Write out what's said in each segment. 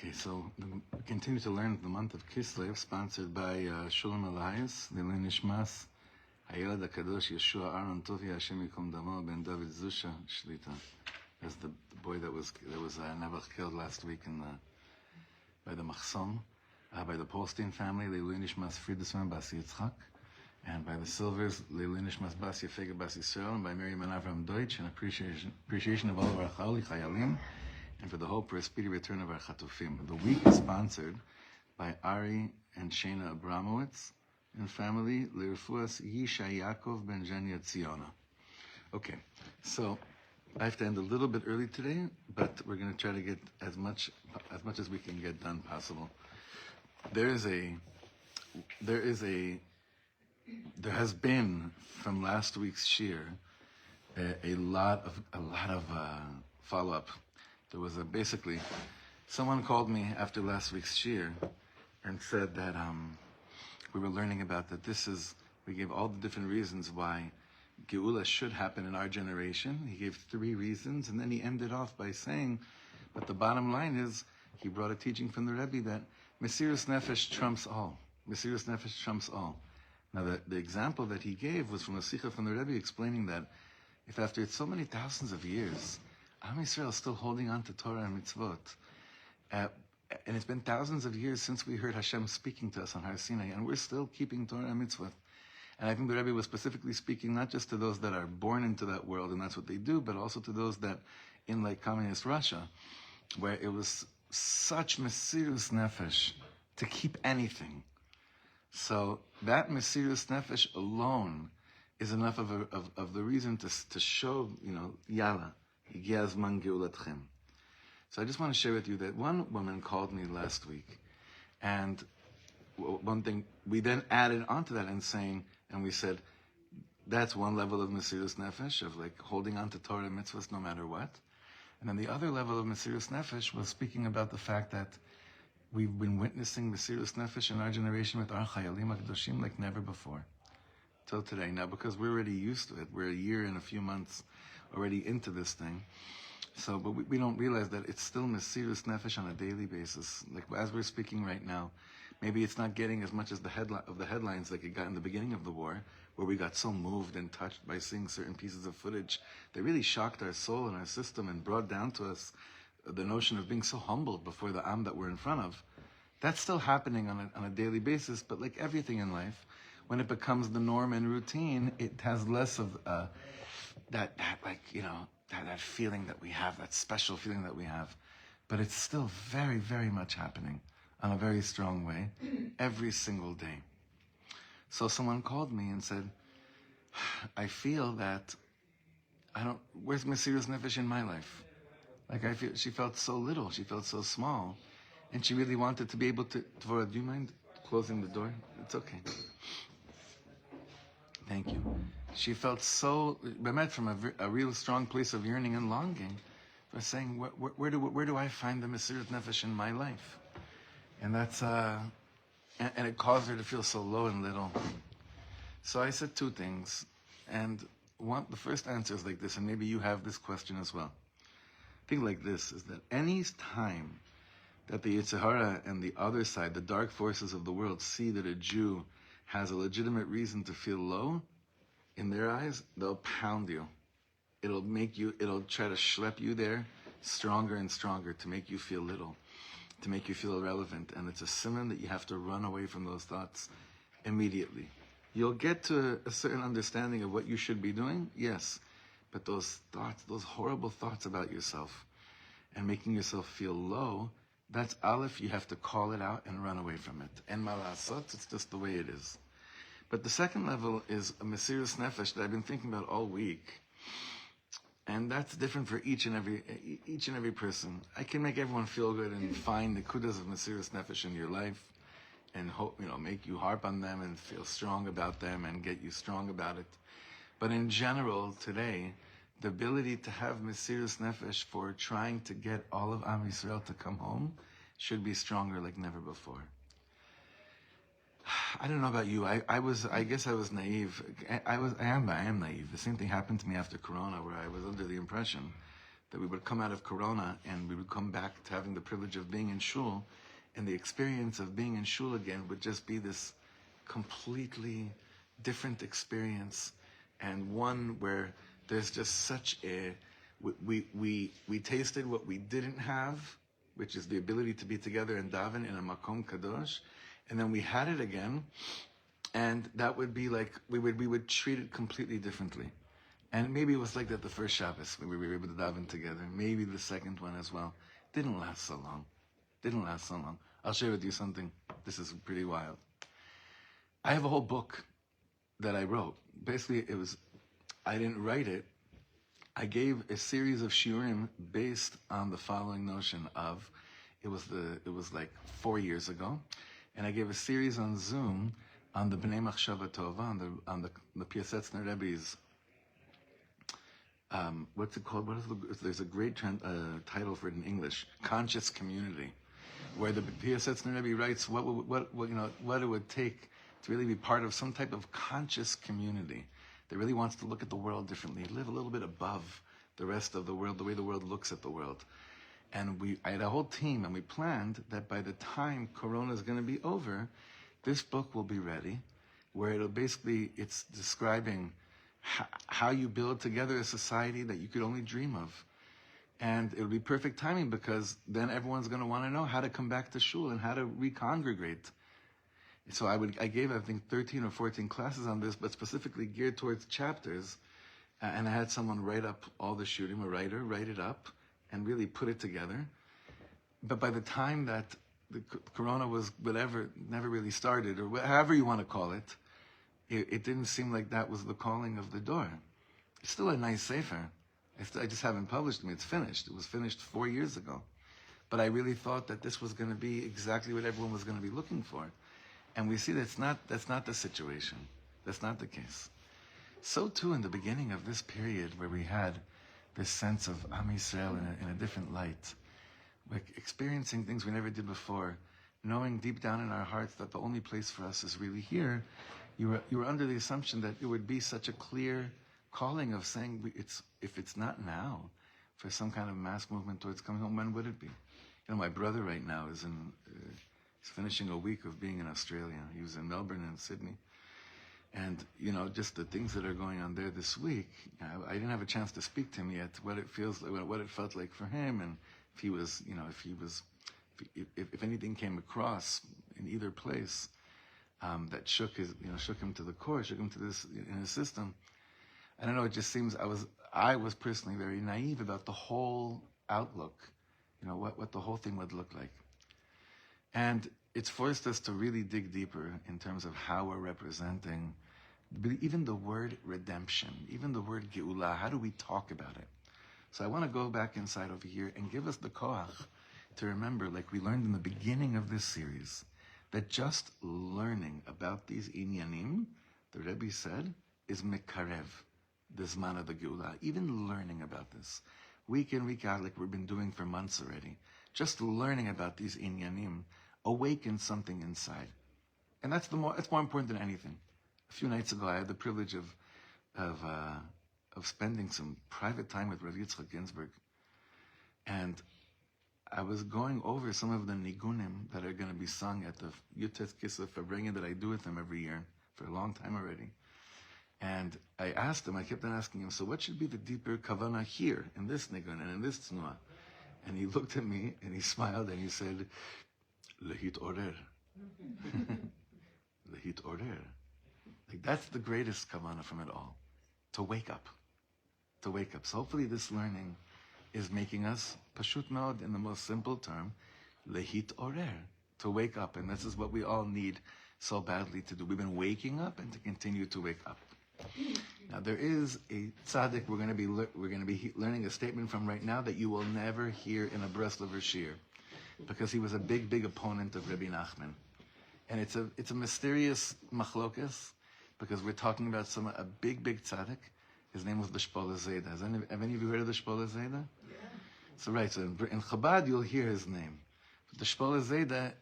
Okay, so we continue to learn the month of Kislev, sponsored by Shulam Elias, the Nishmas, Hayelad HaKadosh, Yeshua Aaron Tovi, Hashem Yikom Damo, Ben David Zusha, Shlita. That's the boy that was never killed last week by the Machsom, by the Polstein family, Leilu Nishmas Friedesman Bas Yitzchak, and by the Silvers, Leilu Nishmas Bas Yefega Bas Yisrael, and by Miriam and Avram Deutsch, and appreciation of all of our Chayalim, and for the hope for a speedy return of our Chatufim. The week is sponsored by Ari and Shana Abramowitz and family, L'Refuas Yisha Yaakov Ben Zhenya Tziona. Okay, so I have to end a little bit early today, but we're going to try to get as much as we can get done possible. There has been from last week's shir a lot of follow-up. There was basically someone called me after last week's shir and said that we were learning about that we gave all the different reasons why Geula should happen in our generation. He gave 3 reasons, and then he ended off by saying, but the bottom line is, he brought a teaching from the Rebbe that Mesirus Nefesh trumps all. Mesirus Nefesh trumps all. Now the example that he gave was from a Sikha from the Rebbe explaining that if after so many thousands of years, Am Yisrael is still holding on to Torah and mitzvot. And it's been thousands of years since we heard Hashem speaking to us on Har Sinai, and we're still keeping Torah and mitzvot. And I think the Rebbe was specifically speaking not just to those that are born into that world, and that's what they do, but also to those that in like communist Russia, where it was such mesirus nefesh to keep anything. So that mesirus nefesh alone is enough of the reason to show, Yalla. So I just want to share with you that one woman called me last week, and one thing we then added onto that and we said that's one level of Mesirus Nefesh, of like holding on to Torah and mitzvahs no matter what. And then the other level of Mesirus Nefesh was speaking about the fact that we've been witnessing Mesirus Nefesh in our generation with our Chayalim HaKadoshim like never before till today. Now, because we're already used to it, we're a year and a few months already into this thing. So, but we don't realize that it's still Mesirus Nefesh on a daily basis. Like as we're speaking right now, maybe it's not getting as much as the headlines like it got in the beginning of the war, where we got so moved and touched by seeing certain pieces of footage that really shocked our soul and our system and brought down to us the notion of being so humbled before the Am that we're in front of. That's still happening on a daily basis, but like everything in life, when it becomes the norm and routine, it has less of that feeling that we have, that special feeling that we have. But it's still very, very much happening on a very strong way every single day. So someone called me and said, I feel that where's Mesirus Nefesh in my life? Like she felt so little, she felt so small, and she really wanted to be able to, Dvorah, do you mind closing the door? It's okay. Thank you. She felt so, Bemet, from a real strong place of yearning and longing, for saying, where do I find the Mesirus Nefesh in my life? And that's, and it caused her to feel so low and little. So I said 2 things, and the first answer is like this, and maybe you have this question as well. Think like this, is that any time that the Yetzer Hara and the other side, the dark forces of the world, see that a Jew has a legitimate reason to feel low, in their eyes, they'll pound you. It'll try to schlep you there stronger and stronger to make you feel little, to make you feel irrelevant. And it's a simon that you have to run away from those thoughts immediately. You'll get to a certain understanding of what you should be doing, yes, but those thoughts, those horrible thoughts about yourself and making yourself feel low, that's aleph, you have to call it out and run away from it. En malasot, it's just the way it is. But the second level is a Mesirus Nefesh that I've been thinking about all week. And that's different for each and every person. I can make everyone feel good and find the kudas of Mesirus Nefesh in your life and hope, make you harp on them and feel strong about them and get you strong about it. But in general, today, the ability to have Mesirus Nefesh for trying to get all of Am Yisrael to come home should be stronger like never before. I don't know about you. I guess I was naive. I am naive. The same thing happened to me after Corona, where I was under the impression that we would come out of Corona and we would come back to having the privilege of being in shul, and the experience of being in shul again would just be this completely different experience, and one where there's just such a we tasted what we didn't have, which is the ability to be together and daven in a makom kadosh, and then we had it again, and that would be like we would treat it completely differently. And maybe it was like that the first Shabbos when we were able to daven together. Maybe the second one as well. Didn't last so long. I'll share with you something. This is pretty wild. I have a whole book that I wrote. Basically, I didn't write it. I gave a series of shiurim based on the following notion of, it was like 4 years ago, and I gave a series on Zoom on the Bnei Machshava Tova, on the Piasetzner Rebbe's, what's it called? There's a great title for it in English, Conscious Community, where the Piasetzner Rebbe writes what it would take to really be part of some type of conscious community that really wants to look at the world differently, live a little bit above the rest of the world, the way the world looks at the world. And I had a whole team, and we planned that by the time Corona is going to be over, this book will be ready, where it's describing how you build together a society that you could only dream of. And it'll be perfect timing, because then everyone's going to want to know how to come back to shul and how to recongregate. So I gave, I think, 13 or 14 classes on this, but specifically geared towards chapters. And I had someone write up all the shooting, a writer, write it up and really put it together. But by the time that the Corona was whatever, never really started, or however you want to call it, it didn't seem like that was the calling of the door. It's still a nice sefer. I just haven't published it. It's finished. It was finished 4 years ago. But I really thought that this was going to be exactly what everyone was going to be looking for. And we see that's not the situation. That's not the case. So too in the beginning of this period where we had this sense of Am Yisrael in a different light, like experiencing things we never did before, knowing deep down in our hearts that the only place for us is really here, you were under the assumption that it would be such a clear calling of saying, if it's not now, for some kind of mass movement towards coming home, when would it be? My brother right now is he's finishing a week of being in Australia. He was in Melbourne and Sydney. And, just the things that are going on there this week, I didn't have a chance to speak to him yet, what it felt like for him, and if anything came across in either place, that shook him to the core, shook him to this, in his system. I don't know, it just seems I was personally very naive about the whole outlook, what the whole thing would look like. And it's forced us to really dig deeper in terms of how we're representing even the word redemption, even the word geula. How do we talk about it? So I want to go back inside over here and give us the koach to remember, like we learned in the beginning of this series, that just learning about these inyanim, the Rebbe said, is mekarev, the zman of the geula. Even learning about this, week in, week out, like we've been doing for months already, just learning about these inyanim awakens something inside. And it's more important than anything. A few nights ago, I had the privilege of spending some private time with Rav Yitzchak Ginsburg. And I was going over some of the nigunim that are going to be sung at the Yutes Kislev Farbrengen that I do with him every year for a long time already. And I kept on asking him, so what should be the deeper kavana here, in this nigun and in this tznuah? And he looked at me and he smiled and he said, Lehit orer. Lehit orer. Like that's the greatest kavanah from it all. To wake up. To wake up. So hopefully this learning is making us, pashut meod, in the most simple term, lehit orer. To wake up. And this is what we all need so badly to do. We've been waking up and to continue to wake up. Now there is a tzaddik we're going to be learning a statement from right now that you will never hear in a Breslover shir, because he was a big opponent of Rabbi Nachman. And it's a mysterious machlokas, because we're talking about a big tzaddik. His name was the Shpola Zayda. Have any of you heard of the Shpola Zayda? Yeah. So in Chabad you'll hear his name. But the Shpola Zayda,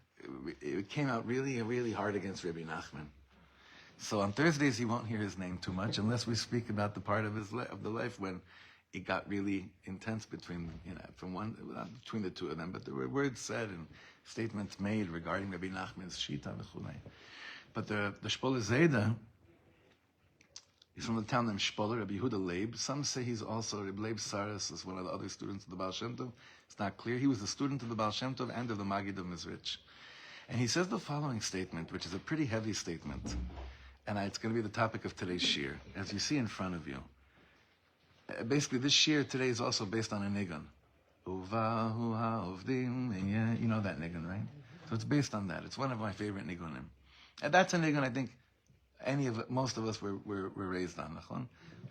it came out really hard against Rabbi Nachman. So on Thursdays he won't hear his name too much, unless we speak about the part of the life when it got really intense between, between the two of them. But there were words said and statements made regarding Rabbi Nachman's Shita v'chulei. But the Shpoler Zayda, he's from the town named Shpoler, Rabbi Yehuda Leib. Some say he's also, Rabbi Leib Saras is one of the other students of the Baal Shem Tov. It's not clear. He was the student of the Baal Shem Tov and of the Maggid of Mizrich. And he says the following statement, which is a pretty heavy statement. And it's going to be the topic of today's shir, as you see in front of you. Basically, this shir today is also based on a nigun. You know that nigun, right? So it's based on that. It's one of my favorite nigunim. And that's a nigun I think most of us were raised on.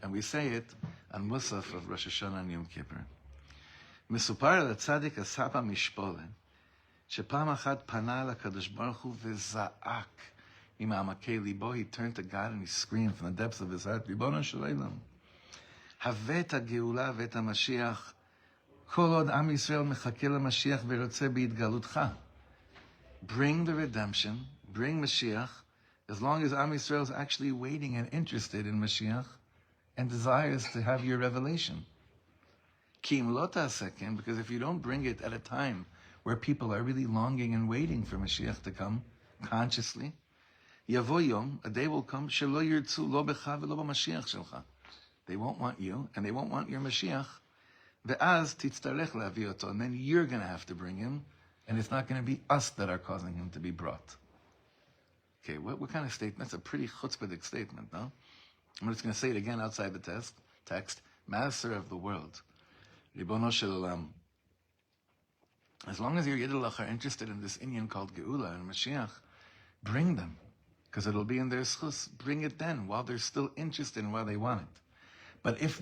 And we say it on Musaf of Rosh Hashanah and Yom Kippur. מסופר על הצדיק הסבא משפולה, שפעם אחת פנה לקדוש ברוך הוא וזעק ממעמקי ליבו. He turned to God and he screamed from the depths of his heart, ריבונו של עולם, הבא את הגאולה ואת המשיח, כל עוד עם ישראל מחכה למשיח ורוצה בהתגלותך. Bring the redemption, bring Mashiach, as long as Am Yisrael is actually waiting and interested in Mashiach and desires to have your revelation. Because if you don't bring it at a time where people are really longing and waiting for Mashiach to come consciously, yavo yom, a day will come, shelo yirtzu lo becha v'lo b'mashiach shelcha. They won't want you, and they won't want your Mashiach. Ve'az titztarech lavi oto, and then you're going to have to bring him, and it's not going to be us that are causing him to be brought. Okay, what kind of statement? That's a pretty chutzpahdik statement, no? I'm just going to say it again outside the text. Master of the world, Ribono shel Olam. As long as your Yiddelach are interested in this inyan called Geula and Mashiach, bring them, because it'll be in their schus. Bring it then, while they're still interested and while they want it. But if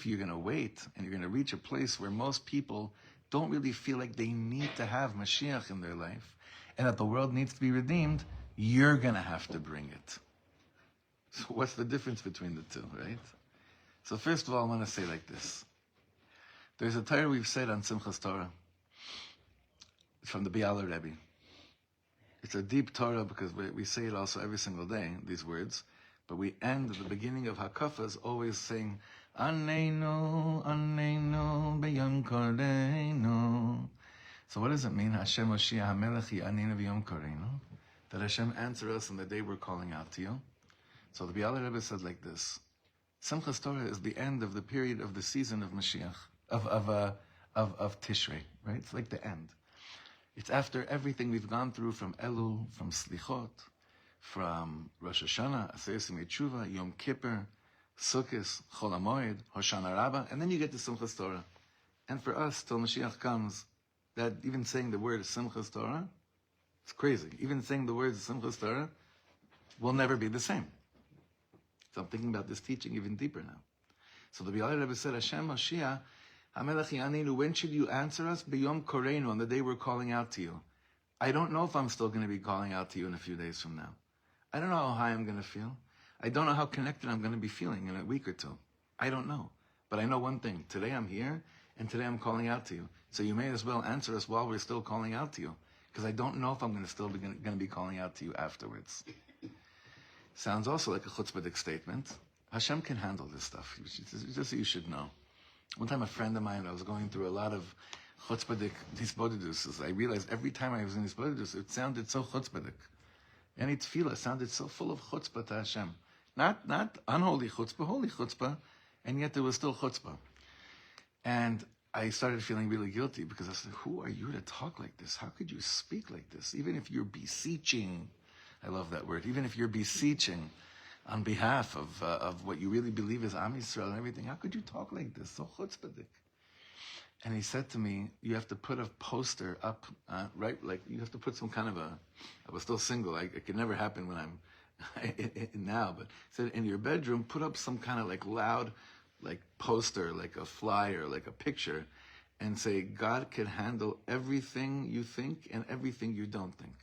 you're going to wait and you're going to reach a place where most people don't really feel like they need to have Mashiach in their life, and that the world needs to be redeemed, you're going to have to bring it. So what's the difference between the two, right? So first of all, I want to say like this. There's a Torah we've said on Simchas Torah. It's from the Biala Rebbe. It's a deep Torah because we say it also every single day, these words. But we end at the beginning of Hakafas always saying, Aneinu, Aneinu, B'yom Koreinu. So what does it mean? Hashem Moshiach HaMelech Aneinu B'yom Koreinu. That Hashem answer us on the day we're calling out to you. So the Biala Rebbe said like this. Simchas Torah is the end of the period of the season of Mashiach, of Tishrei, right? It's like the end. It's after everything we've gone through from Elul, from Slichot, from Rosh Hashanah, Aseret Simei Tshuva, Yom Kippur, Sukkot, Chol HaMoed, Hoshana Rabbah, and then you get to Simchas Torah. And for us, till Mashiach comes, that even saying the word Simchas Torah, it's crazy. Even saying the words Simchas Torah will never be the same. So I'm thinking about this teaching even deeper now. So the Biala Rebbe said, Hashem Mashiach, HaMelech Yaninu, when should you answer us? B'yom Koreinu, on the day we're calling out to you. I don't know if I'm still going to be calling out to you in a few days from now. I don't know how high I'm going to feel. I don't know how connected I'm going to be feeling in a week or two. I don't know. But I know one thing. Today I'm here, and today I'm calling out to you. So you may as well answer us while we're still calling out to you. Because I don't know if I'm going to be calling out to you afterwards. Sounds also like a chutzpahdik statement. Hashem can handle this stuff. Just so you should know. One time a friend of mine, I was going through a lot of chutzpahdik disbodiduses. I realized every time I was in disbodidus, it sounded so chutzpahdik. Any tefillah sounded so full of chutzpah to Hashem. Not unholy chutzpah, holy chutzpah, and yet there was still chutzpah. And I started feeling really guilty because I said, who are you to talk like this? How could you speak like this? Even if you're beseeching, I love that word, even if you're beseeching on behalf of what you really believe is Am Yisrael and everything, how could you talk like this? So chutzpahdik. And he said to me, you have to put a poster up, right? Like you have to put some kind of I was still single. It could never happen when I'm now, but he said in your bedroom, put up some kind of like loud, like poster, like a flyer, like a picture, and say, God can handle everything you think and everything you don't think.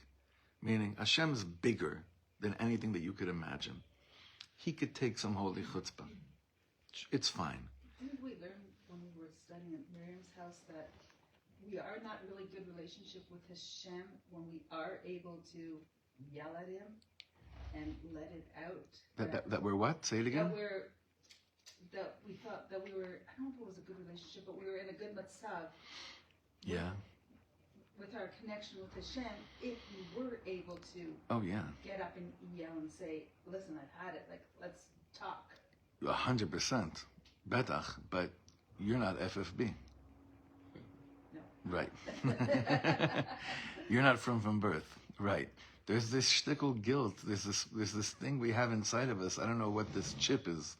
Meaning, Hashem's bigger than anything that you could imagine. He could take some holy chutzpah. It's fine. Didn't we learn when we were studying at Miriam's house that we are not really good relationship with Hashem when we are able to yell at him and let it out? That we're what? Say it again. that we thought that we were, I don't know if it was a good relationship, but we were in a good matzav. Yeah. With our connection with Hashem, if we were able to Oh, yeah. get up and yell and say, listen, I've had it, like, let's talk. 100%. Betach, but you're not FFB. No. Right. You're not from birth. Right. There's this shtickle guilt. There's this thing we have inside of us. I don't know what this chip is.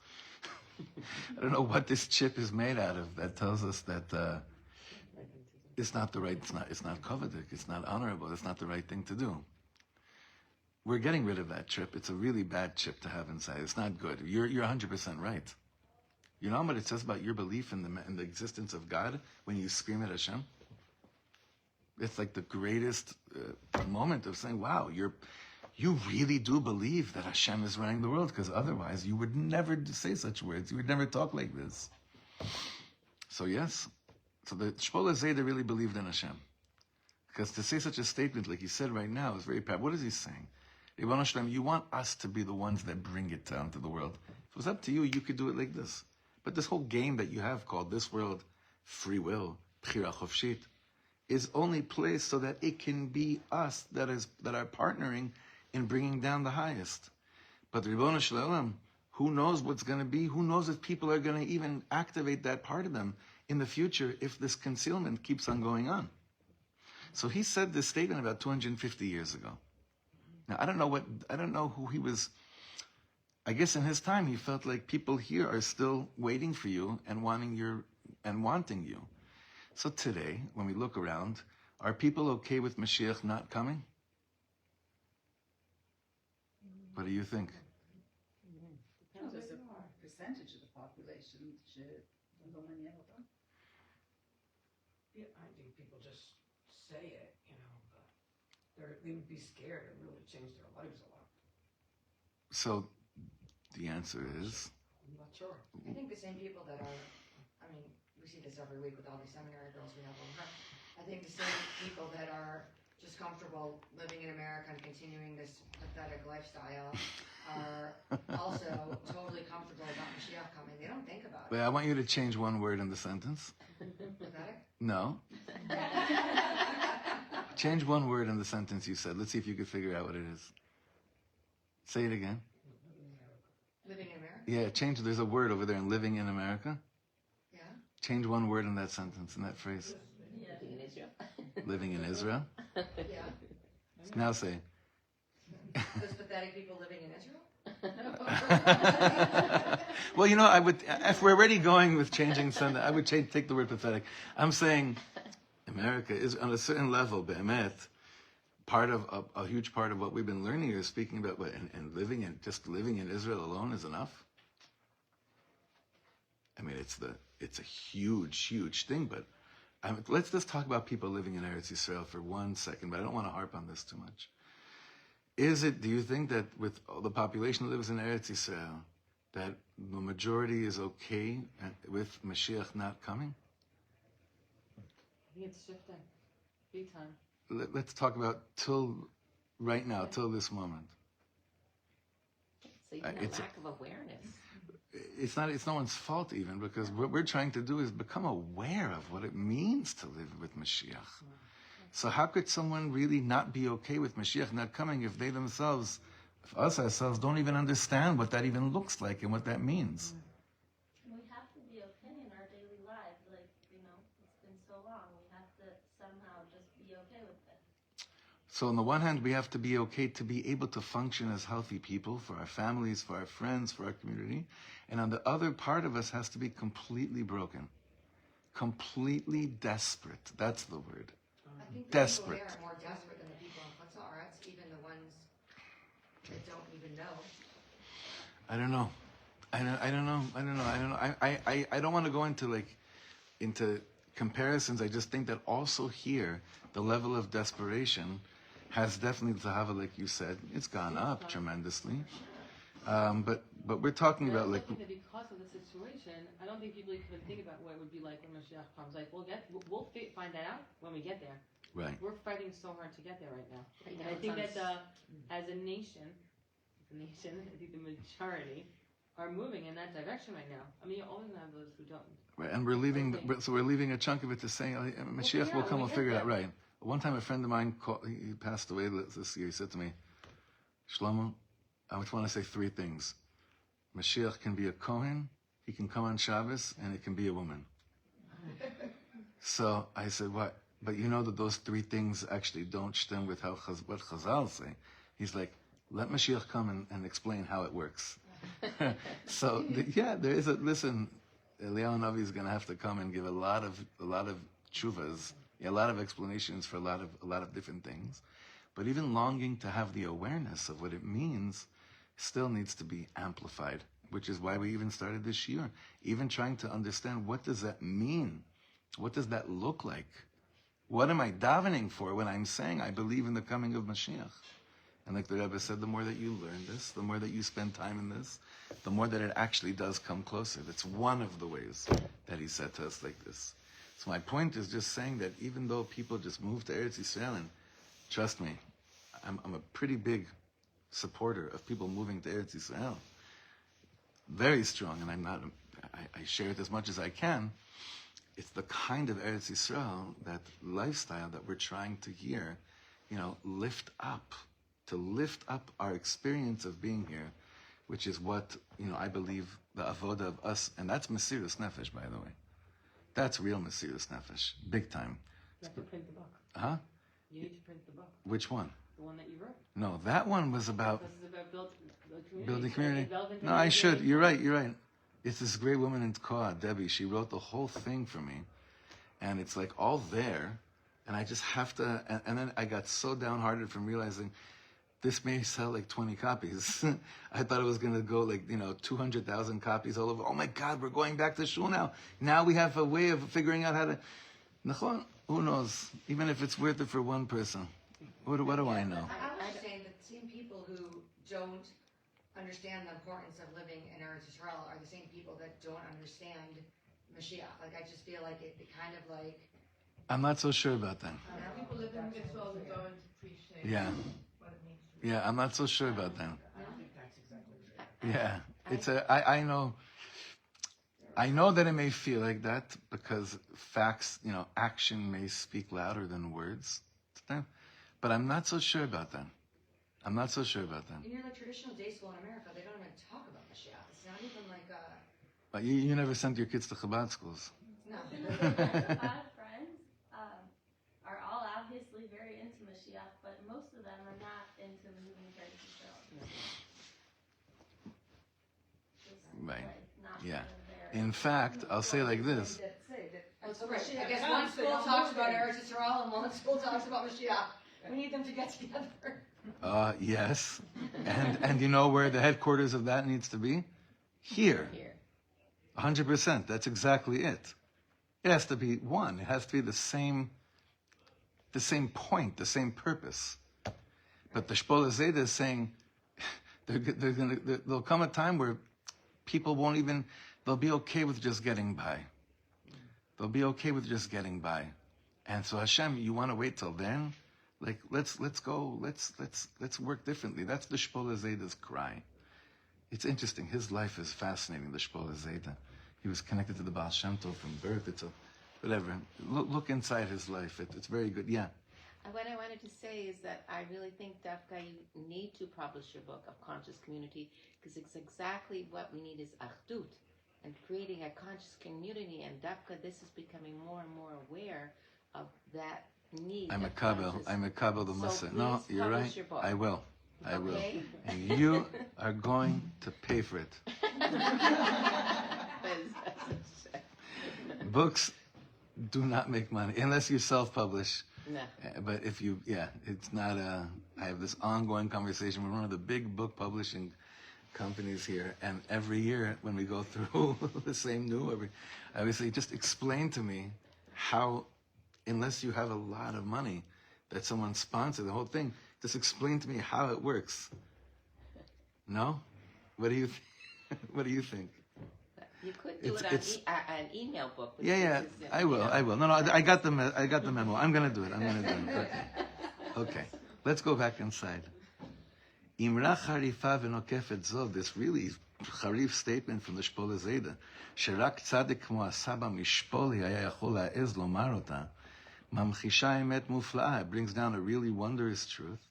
I don't know what this chip is made out of that tells us that it's not the right, it's not coveted, it's not honorable, it's not the right thing to do. We're getting rid of that chip. It's a really bad chip to have inside. It's not good. You're 100% right. You know what it says about your belief in the existence of God when you scream at Hashem? It's like the greatest moment of saying, wow, you really do believe that Hashem is running the world, because otherwise you would never say such words. You would never talk like this. So yes, so the Shpola Zayda really believed in Hashem. Because to say such a statement like he said right now is very powerful. What is he saying? Ribono Shel Olam, you want us to be the ones that bring it down to the world. If it was up to you, you could do it like this. But this whole game that you have called this world, free will, Bchira Chofshit, is only placed so that it can be us that are partnering in bringing down the highest. But Ribono Shel Olam, who knows what's going to be? Who knows if people are going to even activate that part of them in the future if this concealment keeps on going on? So he said this statement about 250 years ago. Now I don't know who he was. I guess in his time he felt like people here are still waiting for you and wanting you. So today, when we look around, are people okay with Mashiach not coming? What do you think? Well, there's a percentage of the population should. Yeah, I think people just say it, but they would be scared and really change their lives a lot. So the answer is? I'm not sure. I think the same people that are, we see this every week with all these seminary girls we have on her. I think the same people that are just comfortable living in America and continuing this pathetic lifestyle are also totally comfortable about Mashiach coming. They don't think about it. Wait, I want you to change one word in the sentence. Pathetic? No. Change one word in the sentence you said. Let's see if you can figure out what it is. Say it again. Living in America? Yeah, change. There's a word over there in living in America. Yeah. Change one word in that sentence, in that phrase. Living in Israel. Living in Israel. Yeah. Now say. Those pathetic people living in Israel? Well, I would, if we're already going with changing something, I would take the word pathetic. I'm saying America is on a certain level, be'emet, part of a huge part of what we've been learning is speaking about and living in Israel alone is enough. I mean, it's a huge thing, but let's just talk about people living in Eretz Yisrael for 1 second, but I don't want to harp on this too much. Do you think that with all the population that lives in Eretz Yisrael, that the majority is okay with Mashiach not coming? I think it's shifting. Big time. Let's talk about till right now, till this moment. So even It's a lack of awareness. It's no one's fault even, because what we're trying to do is become aware of what it means to live with Mashiach. So how could someone really not be okay with Mashiach not coming if they themselves, if us ourselves, don't even understand what that even looks like and what that means? We have to be okay in our daily lives. It's been so long. We have to somehow just be okay with it. So on the one hand, we have to be okay to be able to function as healthy people for our families, for our friends, for our community. And on the other part of us has to be completely broken. Completely desperate. That's the word. I think the Desperate. people there are more desperate than the people in Chutz Haaretz, even the ones that don't even know. I don't know. I don't want to go into comparisons. I just think that also here, the level of desperation has definitely, Zahava, like you said, it's gone up tremendously. But we're talking about I think that because of the situation, I don't think people even think about what it would be like when Mashiach comes. Like we'll find that out when we get there. Right. We're fighting so hard to get there right now. Right And now I think it's that as a nation, I think the majority are moving in that direction right now. I mean, you're always gonna have those who don't. Right, and we're leaving a chunk of it to say, Mashiach will come, we'll figure it out. Right. One time a friend of mine, he passed away this year, he said to me, Shlomo, I just want to say three things. Mashiach can be a Kohen, he can come on Shabbos, and he can be a woman. So I said, what? But you know that those three things actually don't stem with what Chazal say. He's like, let Mashiach come and explain how it works. So, there is listen, Eliyahu Navi is going to have to come and give a lot of tshuvas, a lot of explanations for a lot of different things. But even longing to have the awareness of what it means still needs to be amplified, which is why we even started this year. Even trying to understand, what does that mean? What does that look like? What am I davening for when I'm saying I believe in the coming of Mashiach? And like the Rebbe said, the more that you learn this, the more that you spend time in this, the more that it actually does come closer. That's one of the ways that he said to us like this. So my point is just saying that even though people just move to Eretz Yisrael, and trust me, I'm a pretty big supporter of people moving to Eretz Yisrael. Very strong, and I share it as much as I can. It's the kind of Eretz Yisrael, that lifestyle that we're trying to lift up, to lift up our experience of being here, which is what, I believe the avoda of us, and that's Mesirus Nefesh, by the way. That's real Mesirus Nefesh, big time. You have to print the book. Huh? You need to print the book. Which one? The one that you wrote. No, that one was about This is about building community. Developing No, I community. should. You're right. It's this great woman in Tkoa, Debbie. She wrote the whole thing for me. And it's like all there. And I just have to, and then I got so downhearted from realizing this may sell like 20 copies. I thought it was going to go like, 200,000 copies all over. Oh my God, we're going back to shul now. Now we have a way of figuring out how to, Nachon, who knows? Even if it's worth it for one person. What do I know? I was saying that the same people who don't understand the importance of living in Eretz Yisrael are the same people that don't understand Mashiach. Like, I just feel like it kind of like... I'm not so sure about that. People live in Israel that don't appreciate Yeah. what it means to be. Yeah, I'm not so sure about that. I don't think that's exactly true. Yeah, it's I know that it may feel like that because facts, action may speak louder than words. But I'm not so sure about that. In your like traditional day school in America, they don't even talk about Mashiach. It's not even like But you never sent your kids to Chabad schools. no. A lot of friends are all obviously very into Mashiach, but most of them are not into moving to Israel. Just, Right. not Yeah. there. In fact, I'll say like this. That's right. I guess one school talks about Eretz Yisrael and one school talks about Mashiach. We need them to get together. Yes. And you know where the headquarters of that needs to be? Here. 100%. That's exactly it. It has to be one. It has to be the same point, the same purpose. But the Shpola Zayda is saying there'll come a time where people won't even, they'll be okay with just getting by. They'll be okay with just getting by. And so Hashem, you want to wait till then? Like, let's go, let's work differently. That's the Shpola Zayda's cry. It's interesting. His life is fascinating, the Shpola Zayda. He was connected to the Baal Shem Tov from birth. It's whatever. Look inside his life. It's very good. Yeah. What I wanted to say is that I really think, Dafka, you need to publish your book of Conscious Community, because it's exactly what we need is Achdut, and creating a conscious community. And Dafka, this is becoming more and more aware of that need. I'm a Kabel the Musa. No, please you're publish right. your book. I will. Okay? And you are going to pay for it. Books do not make money unless you self-publish. No. But if you, it's not I have this ongoing conversation with one of the big book publishing companies here, and every year when we go through the same I would say, just explain to me how, unless you have a lot of money that someone sponsored the whole thing, just explain to me how it works. No? What do you think? You could do It's- it on an email book. but Yeah, this is, I will. No, I got the memo. I'm gonna do it. Okay. Let's go back inside. Imra charifa v'nokefet zov. This really חריף statement from the Shpola Zayda, שרק צדיק כמו הסבא משפולי היה יכול להעז לומר אותה, ממחישה אמת מופלאה. It brings down a really wondrous truth,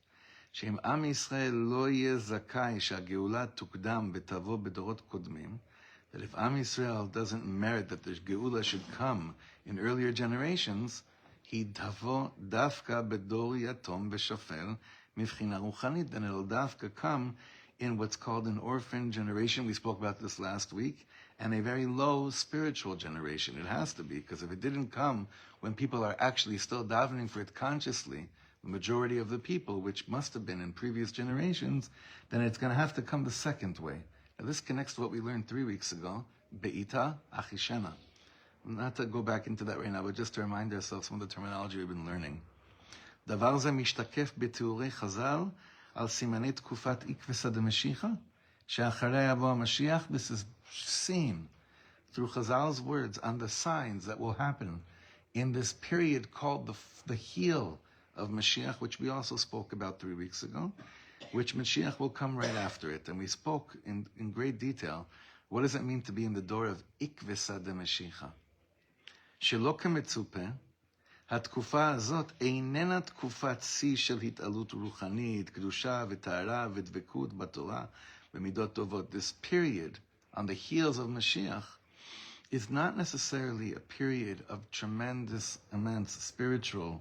שאם עם ישראל לא יהיה זכאי שהגאולה תוקדם ותבוא בדורות קודמים, that if Am Yisrael doesn't merit that the Geula should come in earlier generations, he tavo dafka bedor yatom b'shafel mivchina ruchanit, then it'll dafka come in what's called an orphan generation. We spoke about this last week, and a very low spiritual generation. It has to be, because if it didn't come when people are actually still davening for it consciously, the majority of the people, which must have been in previous generations, then it's going to have to come the second way. Now this connects to what we learned 3 weeks ago, Be'ita Achishena. Not to go back into that right now, but just to remind ourselves some of the terminology we've been learning. דבר זה משתקף בתיאורי חז"ל על סימני תקופת עקבסא דמשיחא, שאחריה יבוא המשיח. This is seen through Chazal's words on the signs that will happen in this period called the heel of Mashiach, which we also spoke about 3 weeks ago, which Mashiach will come right after it. And we spoke in great detail, what does it mean to be in the door of Ikvesa de Mashiach? שלא כמצופה, התקופה הזאת איננה תקופת שיא של התעלות רוחנית, קדושה וטהרה ודבקות בתורה ומידות טובות. This period on the heels of Mashiach is not necessarily a period of tremendous, immense spiritual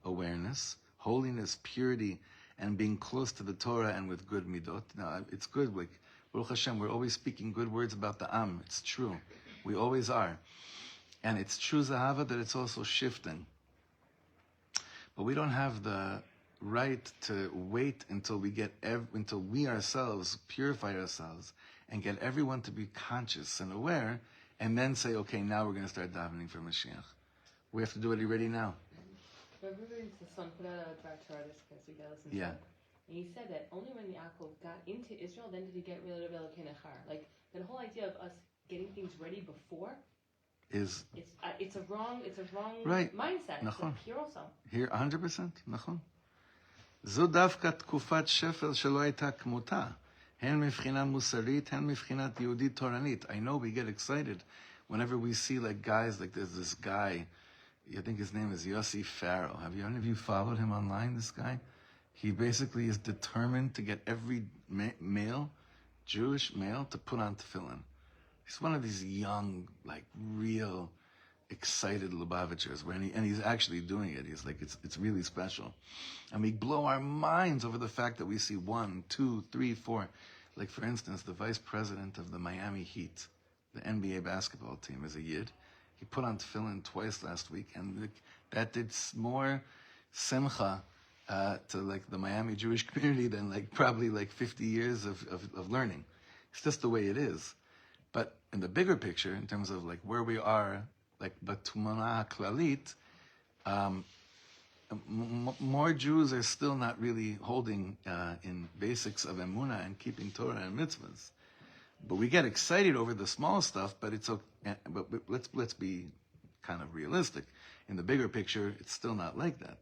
awareness, holiness, purity, and being close to the Torah and with good midot. Now, it's good, like, Baruch Hashem, we're always speaking good words about the Am. It's true. We always are. And it's true, Zahava, that it's also shifting. But we don't have the right to wait until we get until we ourselves purify ourselves and get everyone to be conscious and aware, and then say, okay, now we're going to start davening for Mashiach. We have to do it already now. Everybody's son put out a track to artist because we got to listen to Yeah. it. And he said that only when Yaakov got into Israel, then did he get rid of Elokein Echar. Like, that whole idea of us getting things ready before, it's a wrong right. mindset. נכון. Like here also. Here, 100%, נכון. זו דווקא תקופת שפל שלא הייתה כמותה, הן מבחינה מוסרית, הן מבחינת יהודית תורנית. I know we get excited whenever we see like guys, like there's this guy, I think his name is Yossi Farrow. Have any of you followed him online, this guy? He basically is determined to get every male, Jewish male, to put on tefillin. He's one of these young, like real, excited Lubavitchers, and he's actually doing it. He's like, it's really special. And we blow our minds over the fact that we see 1, 2, 3, 4. Like, for instance, the vice president of the Miami Heat, the NBA basketball team, is a Yid. He put on tefillin twice last week, and that did more simcha to like the Miami Jewish community than like probably like 50 years of learning. It's just the way it is. But in the bigger picture, in terms of like where we are, like Batumana Klalit, more Jews are still not really holding in basics of Emunah and keeping Torah and mitzvahs. But we get excited over the small stuff, but it's okay. But let's be kind of realistic. In the bigger picture, it's still not like that.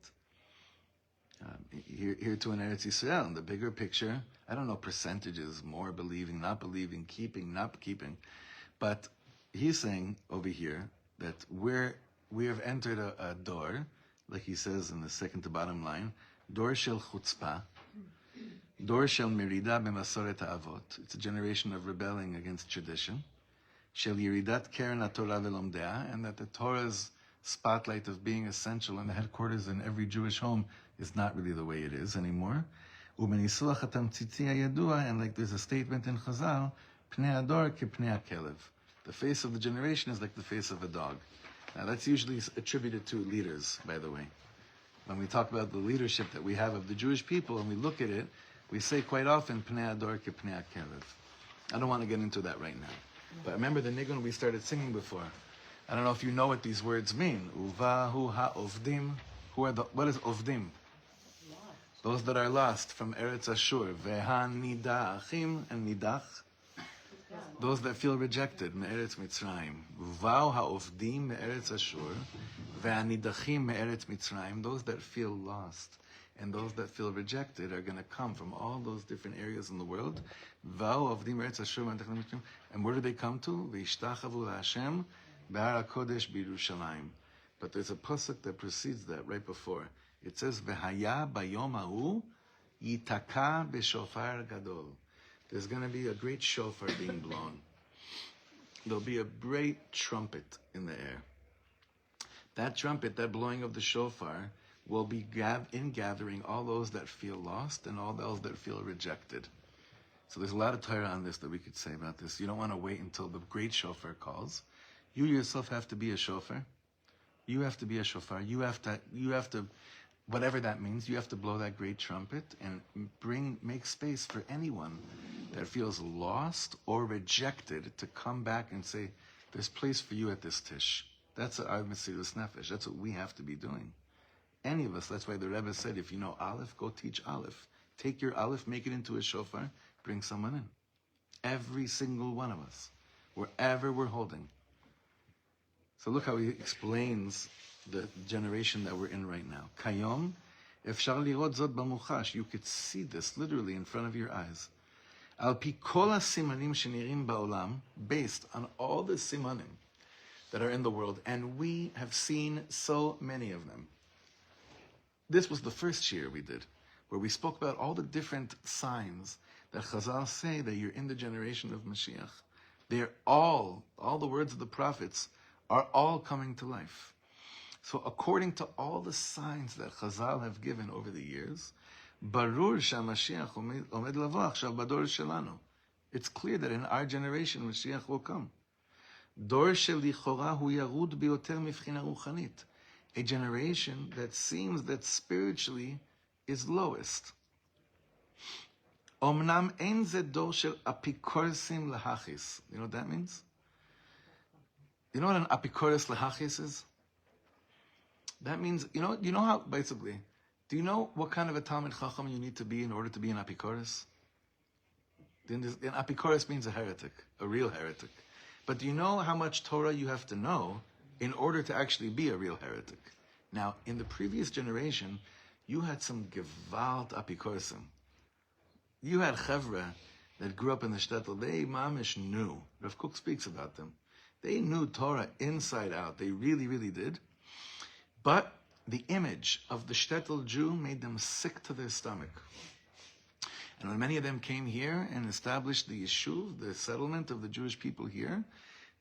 Here to in Eretz Yisrael, in the bigger picture, I don't know percentages, more believing, not believing, keeping, not keeping. But he's saying over here that we have entered a door, like he says in the second to bottom line, door shel chutzpah, door shel merida b'masoret ha'avot. It's a generation of rebelling against tradition. Shel yiridat keren haTorah ve'lomdea, and that the Torah's spotlight of being essential and the headquarters in every Jewish home is not really the way it is anymore. U'benisuach hatamtzitzi hayadua, and like there's a statement in Chazal, pnei ador kepnei hakelev. The face of the generation is like the face of a dog. Now that's usually attributed to leaders, by the way. When we talk about the leadership that we have of the Jewish people and we look at it, we say quite often, Pnei Ador ke Pnei HaKelev. I don't want to get into that right now. But remember the nigun we started singing before. I don't know if you know what these words mean. Uvahu ha'ovdim. What is ovdim? Those that are lost from Eretz Ashur. Ve'hanidachim and nidach. Those that feel rejected, me'eretz Mitzrayim. Uvahu ha'ovdim me'eretz Ashur. Ve'anidachim me'eretz Mitzrayim, those that feel lost and those that feel rejected are going to come from all those different areas in the world. And where do they come to? V'ishtachavu la'Hashem be'ar HaKodesh b'Yerushalayim. But there's a pasuk that precedes that right before. It says, V'haya bayom ha'u yitaka b'shofar gadol. There's going to be a great shofar being blown. There'll be a great trumpet in the air. That trumpet, that blowing of the shofar, will be gathering all those that feel lost and all those that feel rejected. So there's a lot of Torah on this that we could say about this. You don't want to wait until the great shofar calls. You yourself have to be a shofar. You have to be a shofar. You have to, whatever that means, you have to blow that great trumpet and make space for anyone that feels lost or rejected to come back and say, there's place for you at this tish. That's our Mesirus Nefesh. That's what we have to be doing. Any of us, that's why the Rebbe said, if you know Aleph, go teach Aleph. Take your Aleph, make it into a shofar, bring someone in. Every single one of us, wherever we're holding. So look how he explains the generation that we're in right now. Kayom, efshar lirot zot bamuchash. You could see this literally in front of your eyes. Al pi kol hasimanim shenirim ba'olam, based on all the simanim that are in the world, and we have seen so many of them. This was the first year we did, where we spoke about all the different signs that Chazal say that you're in the generation of Mashiach. They're all the words of the prophets are all coming to life. So according to all the signs that Chazal have given over the years, Barur Mashiach omed lavo achshav bador shelanu. It's clear that in our generation Mashiach will come. Dor shel lichora hu yarud biyoter mivchina ruchanit. A generation that seems that spiritually is lowest. Omnam ein ze dor shel apikorsim lahachis. You know what that means? You know what an apikoros lahachis is? That means, you know how, basically, do you know what kind of a Talmid Chacham you need to be in order to be an apikoros? An apikoros means a heretic, a real heretic. But do you know how much Torah you have to know in order to actually be a real heretic? Now, in the previous generation, you had some gewalt apikosim. You had chevra that grew up in the shtetl. They mamish knew. Rav Kook speaks about them. They knew Torah inside out. They really, really did. But the image of the shtetl Jew made them sick to their stomach. And when many of them came here and established the yeshuv, the settlement of the Jewish people here,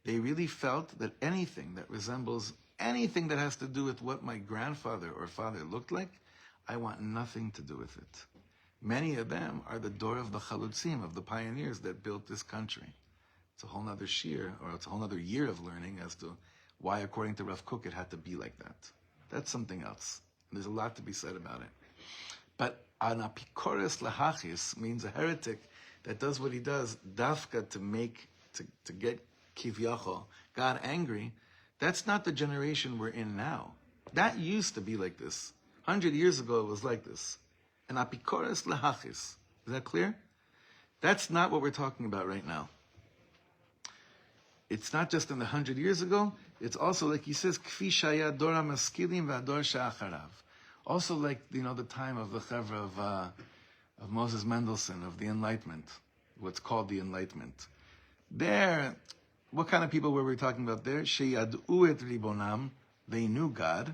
they really felt that anything that resembles anything that has to do with what my grandfather or father looked like, I want nothing to do with it. Many of them are the door of the chalutzim, of the pioneers that built this country. It's a whole nother shir, or it's a whole nother year of learning as to why, according to Rav Kook, it had to be like that. That's something else. There's a lot to be said about it. But an apikoros lahachis means a heretic that does what he does, dafka, to get kivyachol, God angry. That's not the generation we're in now. That used to be like this. 100 years ago, it was like this. An apikoros lahachis. Is that clear? That's not what we're talking about right now. It's not just in the 100 years ago. It's also, like he says, kfi shaya dora maskilim v'ador sha'acharav. Also, like, the time of the chevra of Moses Mendelssohn, of the Enlightenment, what's called the Enlightenment. There, what kind of people were we talking about there? Sheyad'u et ribonam, they knew God,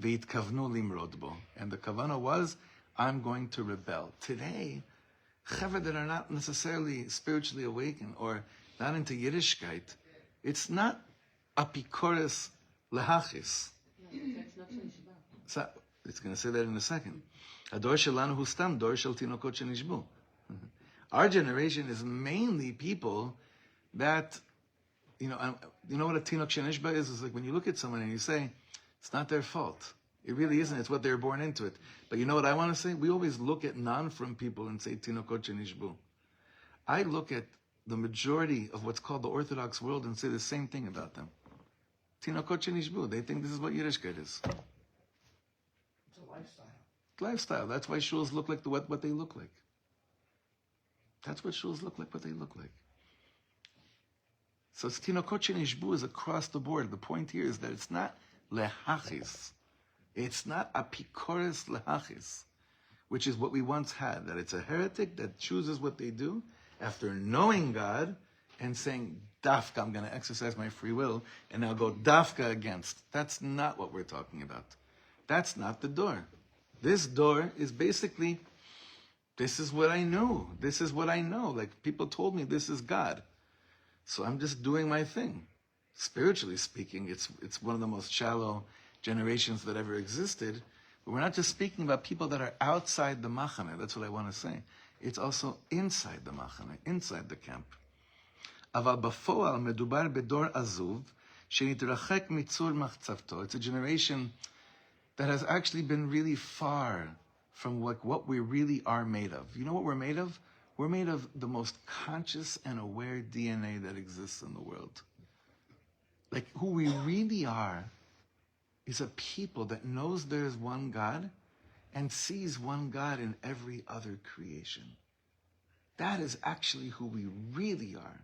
veitkavnu limrod bo. And the kavana was, I'm going to rebel. Today, chevra that are not necessarily spiritually awakened or not into Yiddishkeit, it's not apikoros lahachis. So, it's going to say that in a second. Ador shelanu hu stam dor shel tinokot shenishbu. Our generation is mainly people that, you know what a tinok shenishba is? It's like when you look at someone and you say, it's not their fault. It really isn't. It's what they're born into it. But you know what I want to say? We always look at non-from people and say tinokot shenishbu. I look at the majority of what's called the Orthodox world and say the same thing about them. Tinokot shenishbu. They think this is what Yiddishkeit is. Lifestyle. That's why shuls look like what they look like. That's what shuls look like, what they look like. So tinokot shenishbu is across the board. The point here is that it's not lehachis. It's not apikoros lehachis, which is what we once had, that it's a heretic that chooses what they do after knowing God and saying, dafka, I'm going to exercise my free will, and now go dafka against. That's not what we're talking about. That's not the door. This door is basically, this is what I knew. This is what I know. Like, people told me this is God. So I'm just doing my thing. Spiritually speaking, it's one of the most shallow generations that ever existed. But we're not just speaking about people that are outside the machane. That's what I want to say. It's also inside the machane, inside the camp. אבל בפועל מדובר בדור עזוב שנתרחק מצור מחצבתו. It's a generation that has actually been really far from what we really are made of. You know what we're made of? We're made of the most conscious and aware DNA that exists in the world. Like, who we really are is a people that knows there is one God and sees one God in every other creation. That is actually who we really are.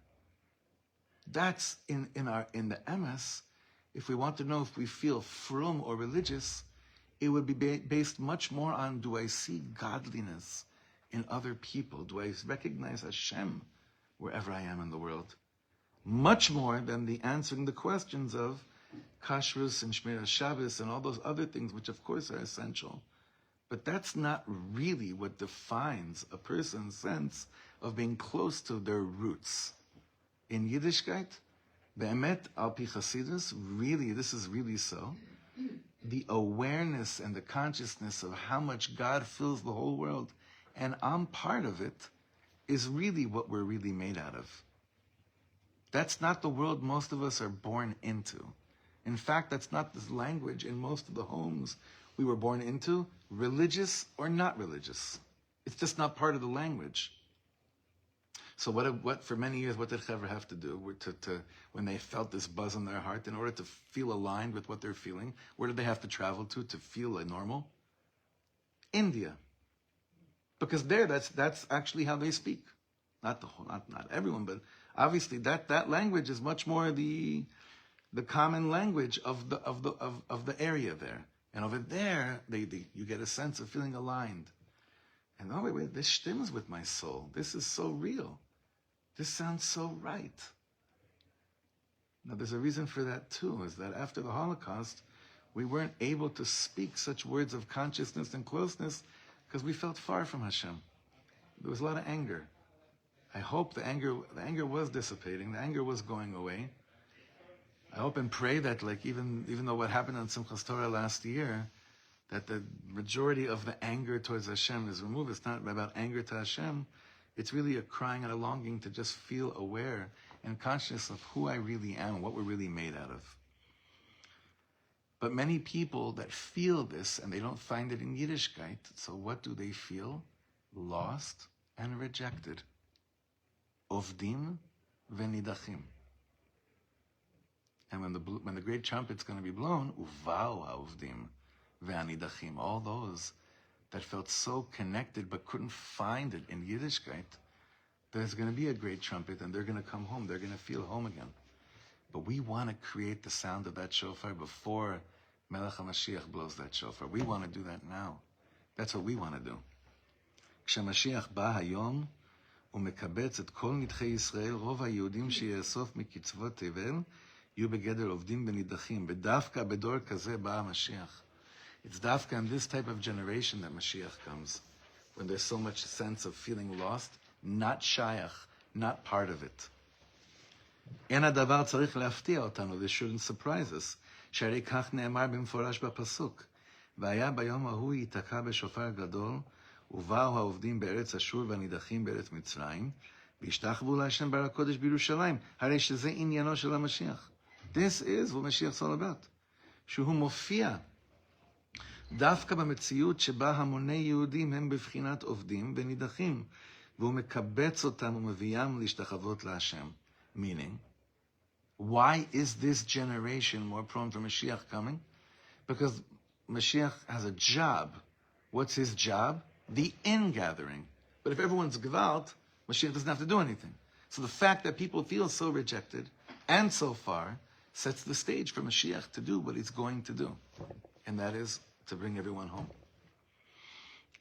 That's in the emes. If we want to know if we feel frum or religious, it would be based much more on, do I see godliness in other people? Do I recognize Hashem wherever I am in the world? Much more than the answering the questions of kashrus and shmiras Shabbos and all those other things, which of course are essential. But that's not really what defines a person's sense of being close to their roots. In Yiddishkeit, be'emet al pi Chassidus, really, this is really so. The awareness and the consciousness of how much God fills the whole world, and I'm part of it, is really what we're really made out of. That's not the world most of us are born into. In fact, that's not the language in most of the homes we were born into, religious or not religious. It's just not part of the language. So what for many years, what did Chevra have to do when they felt this buzz in their heart, in order to feel aligned with what they're feeling? Where did they have to travel to feel normal? India. Because there, that's actually how they speak. Not the whole, not everyone, but obviously that language is much more the common language of the area there. And over there, you get a sense of feeling aligned. And oh wait, this stems with my soul. This is so real. This sounds so right. Now there's a reason for that too, is that after the Holocaust, we weren't able to speak such words of consciousness and closeness because we felt far from Hashem. There was a lot of anger. I hope the anger was dissipating, the anger was going away. I hope and pray that, like, even though what happened on Simchas Torah last year, that the majority of the anger towards Hashem is removed. It's not about anger to Hashem. It's really a crying and a longing to just feel aware and conscious of who I really am, what we're really made out of. But many people that feel this, and they don't find it in Yiddishkeit, so what do they feel? Lost and rejected. Ovdim v'nidachim. And when the great trumpet's going to be blown, uvau ha'ovdim v'anidachim, all those that felt so connected but couldn't find it in Yiddishkeit, there's going to be a great trumpet and they're going to come home. They're going to feel home again. But we want to create the sound of that shofar before Melech Hamashiach blows that shofar. We want to do that now. That's what we want to do. כשמשיח בא היום ומקבץ את כל נדחי ישראל, רוב היהודים שיאסוף מקצוות תבל יהיו בגדר עובדים ונידחים. ודווקא בדור כזה בא המשיח. It's dafka in this type of generation that Mashiach comes, when there's so much sense of feeling lost, not shayach, not part of it. אין הדבר צריך להפתיע אותנו, this shouldn't surprise us, שהרי כך נאמר במפורש בפסוק, והיה ביום ההוא ייתקע בשופר גדול, ובאו העובדים בארץ אשור והנידחים בארץ מצרים, והשתחוו להשם בהר הקודש בירושלים, הרי שזה עניינו של המשיח. This is what Mashiach's all about. שהוא מופיע דווקא במציאות שבה המוני יהודים הם בבחינת עובדים ונידחים, והוא מקבץ אותם ומביאם להשתחוות להשם. Meaning, why is this generation more prone for Mashiach coming? Because Mashiach has a job. What's his job? The ingathering. But if everyone's gewalt, Mashiach doesn't have to do anything. So the fact that people feel so rejected and so far sets the stage for Mashiach to do what he's going to do. And that is to bring everyone home.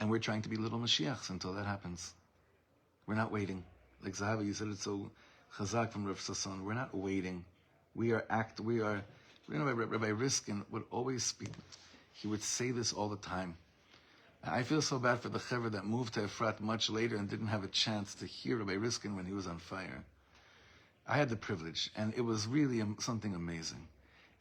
And we're trying to be little Mashiachs until that happens. We're not waiting. Like Zahava, you said it so chazak from Rav Sasson. We're not waiting. Rabbi Riskin would always speak. He would say this all the time. I feel so bad for the Chaver that moved to Efrat much later and didn't have a chance to hear Rabbi Riskin when he was on fire. I had the privilege, and it was really something amazing.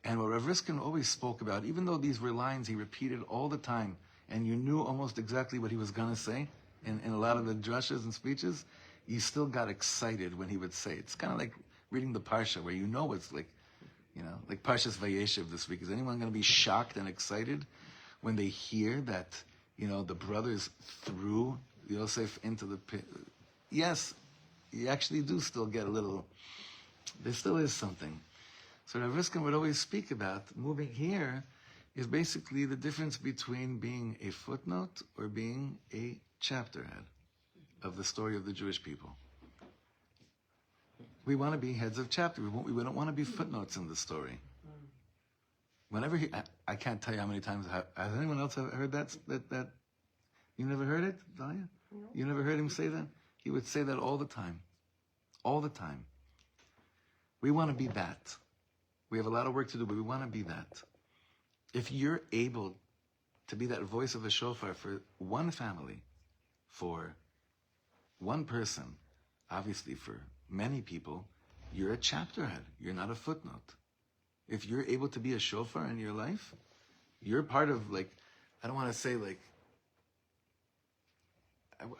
And what Rav Riskin always spoke about, even though these were lines he repeated all the time, and you knew almost exactly what he was going to say in a lot of the drushes and speeches, you still got excited when he would say it. It's kind of like reading the Parsha, where you know it's like, like Parshas Vayeshev this week. Is anyone going to be shocked and excited when they hear that, the brothers threw Yosef into the pit? Yes, you actually do still get a little, there still is something. So Rav Riskin would always speak about moving here is basically the difference between being a footnote or being a chapter head of the story of the Jewish people. We want to be heads of chapter. We don't want to be footnotes in the story. Whenever I can't tell you how many times, has anyone else heard that? You never heard it, Dahlia? No. You never heard him say that? He would say that all the time. All the time. We want to be that. We have a lot of work to do, but we want to be that. If you're able to be that voice of a shofar for one family, for one person, obviously for many people, you're a chapter head. You're not a footnote. If you're able to be a shofar in your life, you're part of, I don't want to say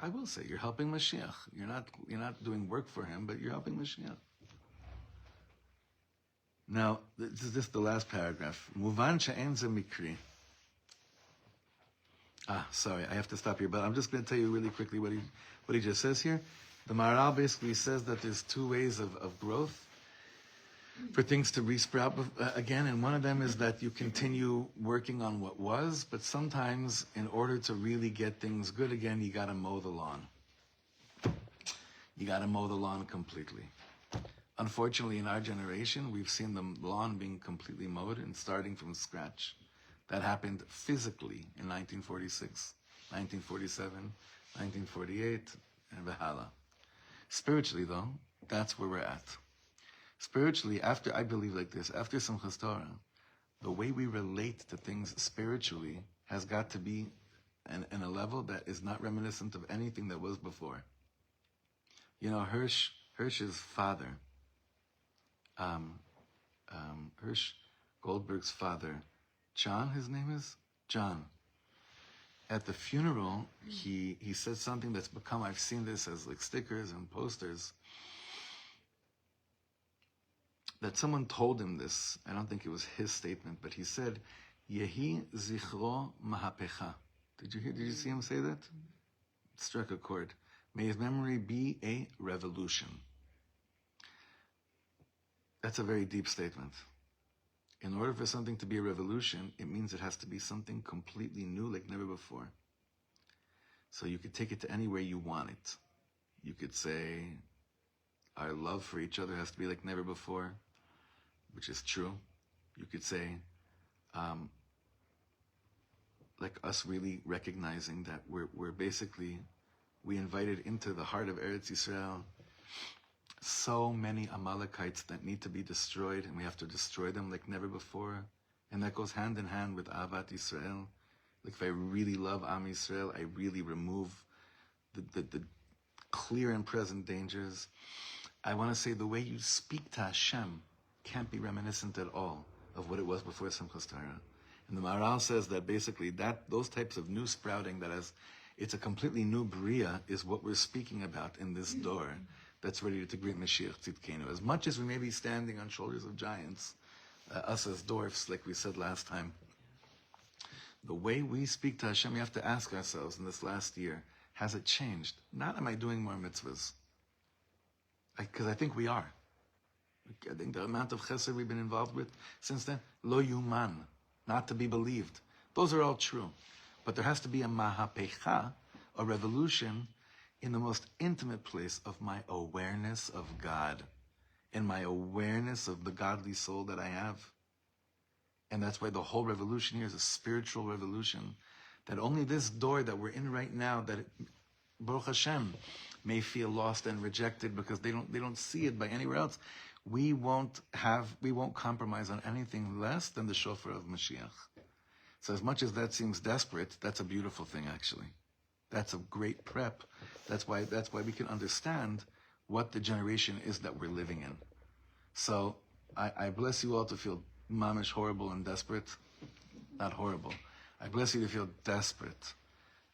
I will say you're helping Mashiach. You're not doing work for him, but you're helping Mashiach. Now, this is just the last paragraph. Muvan she'en ze mikri. Sorry, I have to stop here, but I'm just going to tell you really quickly what he just says here. The Maharal basically says that there's two ways of growth for things to resprout again, and one of them is that you continue working on what was, but sometimes in order to really get things good again, you got to mow the lawn. You got to mow the lawn completely. Unfortunately, in our generation, we've seen the lawn being completely mowed and starting from scratch. That happened physically in 1946, 1947, 1948, and Vahala. Spiritually, though, that's where we're at. Spiritually, I believe like this, after Simchas Torah, the way we relate to things spiritually has got to be in a level that is not reminiscent of anything that was before. Hirsch's father, Hirsch Goldberg's father, John, his name is? John. At the funeral, he said something that's become, I've seen this as stickers and posters, that someone told him this. I don't think it was his statement, but he said, Yehi zichro mahapecha. Did you see him say that? It struck a chord. May his memory be a revolution. That's a very deep statement. In order for something to be a revolution, it means it has to be something completely new, like never before. So you could take it to anywhere you want it. You could say, our love for each other has to be like never before, which is true. You could say, like us really recognizing that we're basically, we invited into the heart of Eretz Yisrael so many Amalekites that need to be destroyed, and we have to destroy them like never before. And that goes hand in hand with Ahavat Yisrael. Like if I really love Am Yisrael, I really remove the clear and present dangers. I want to say the way you speak to Hashem can't be reminiscent at all of what it was before Simchas Torah. And the Maharal says that basically those types of new sprouting, it's a completely new bria, is what we're speaking about in this door that's ready to greet Mashiach Tzidkenu. As much as we may be standing on shoulders of giants, us as dwarfs, like we said last time, the way we speak to Hashem, we have to ask ourselves in this last year, has it changed? Not am I doing more mitzvahs? Because I think we are. I think the amount of chesed we've been involved with since then, lo yuman, not to be believed. Those are all true. But there has to be a mahapecha, a revolution, in the most intimate place of my awareness of God. in my awareness of the godly soul that I have. And that's why the whole revolution here is a spiritual revolution. That only this door that we're in right now, that Baruch Hashem may feel lost and rejected because they don't see it by anywhere else. We won't compromise on anything less than the shofar of Mashiach. So as much as that seems desperate, that's a beautiful thing actually. That's a great prep. That's why we can understand what the generation is that we're living in. So I bless you all to feel mamish horrible and desperate. Not horrible. I bless you to feel desperate.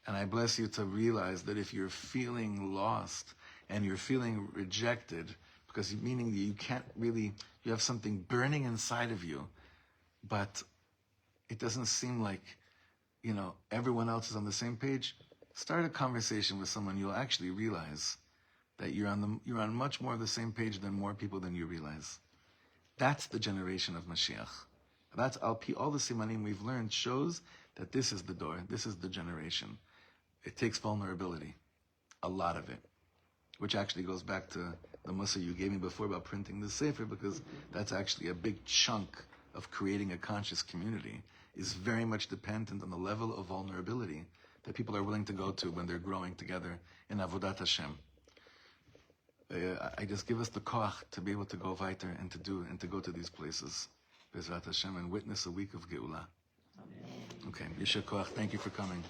And I bless you to realize that if you're feeling lost and you're feeling rejected, because meaning that you can't really, you have something burning inside of you, but it doesn't seem like, everyone else is on the same page, start a conversation with someone. You'll actually realize that you're on much more of the same page than more people than you realize. That's the generation of Mashiach. That's all the simanim we've learned shows that this is the door, this is the generation. It takes vulnerability, a lot of it, which actually goes back to the mussar you gave me before about printing the sefer, because that's actually a big chunk of creating a conscious community, is very much dependent on the level of vulnerability that people are willing to go to when they're growing together in Avodat Hashem. I just give us the koach to be able to go weiter and to go to these places, Bezrat Hashem, and witness a week of Geula. Okay, Yeshua koach, thank you for coming.